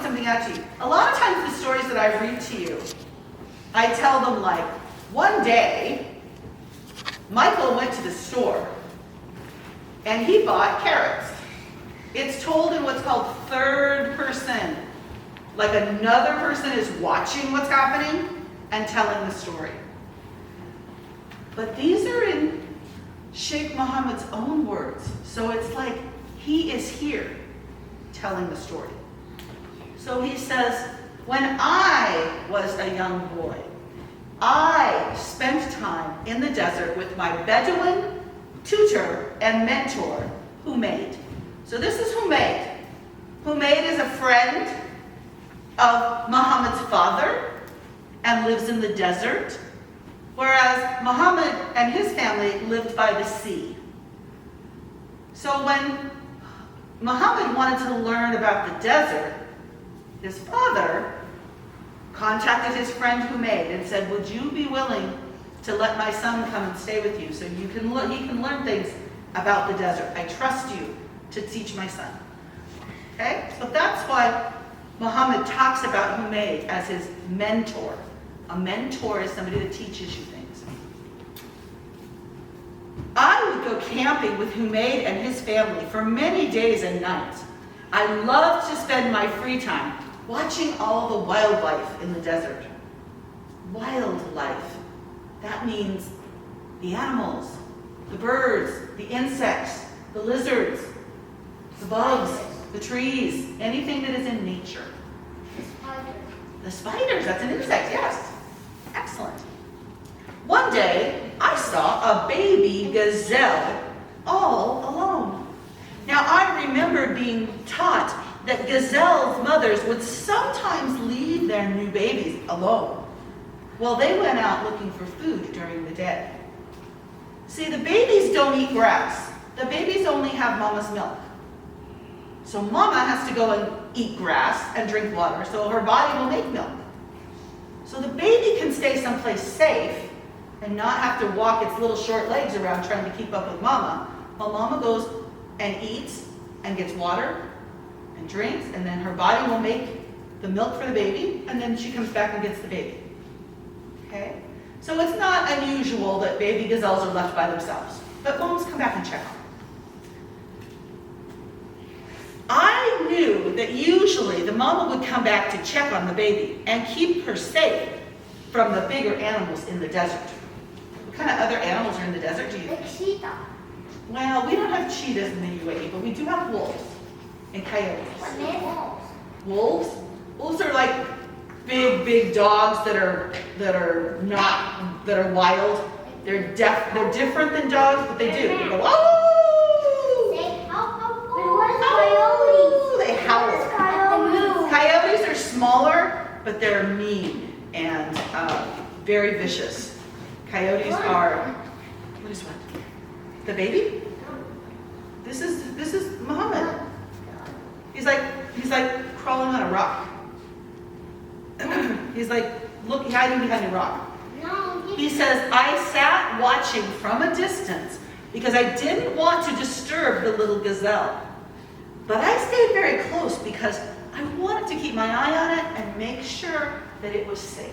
something out to you. A lot of times the stories that I read to you, I tell them like, one day, Michael went to the store and he bought carrots. It's told in what's called third person. Like another person is watching what's happening and telling the story. But these are in Sheikh Muhammad's own words. So it's like he is here telling the story. So he says, when I was a young boy, I spent time in the desert with my Bedouin tutor and mentor, Humayd. So this is Humayd. Humayd is a friend of Muhammad's father and lives in the desert, whereas Muhammad and his family lived by the sea. So when Muhammad wanted to learn about the desert, his father contacted his friend Humayd and said, would you be willing to let my son come and stay with you so he can learn things about the desert? I trust you to teach my son. Okay? So that's why Muhammad talks about Humayd as his mentor. A mentor is somebody that teaches you things. I would go camping with Humayd and his family for many days and nights. I loved to spend my free time watching all the wildlife in the desert. Wildlife. That means the animals, the birds, the insects, the lizards, the bugs, the trees, anything that is in nature. The spiders. The spiders, that's an insect, yes. Excellent. One day, I saw a baby gazelle all alone. Now, I remember being taught that gazelles' mothers would sometimes leave their new babies alone while they went out looking for food during the day. See, the babies don't eat grass. The babies only have mama's milk. So mama has to go and eat grass and drink water so her body will make milk. So the baby can stay someplace safe and not have to walk its little short legs around trying to keep up with mama, while mama goes and eats and gets water and drinks, and then her body will make the milk for the baby, and then she comes back and gets the baby. Okay? So it's not unusual that baby gazelles are left by themselves, but moms come back and check on them. I knew that usually the mama would come back to check on the baby and keep her safe from the bigger animals in the desert. What kind of other animals are in the desert, do you think? Like cheetah. Well, we don't have cheetahs in the UAE, but we do have wolves and coyotes. What mammals? Wolves? Wolves are like big dogs that are wild. They're different than dogs, but they do. They go, oh! Say, what is coyotes? They howl. Coyotes are smaller, but they're mean and very vicious. Coyotes are, what is what? The baby? This is Muhammad. He's like crawling on a rock. He's like hiding behind a rock. No. He says, I sat watching from a distance because I didn't want to disturb the little gazelle. But I stayed very close because I wanted to keep my eye on it and make sure that it was safe.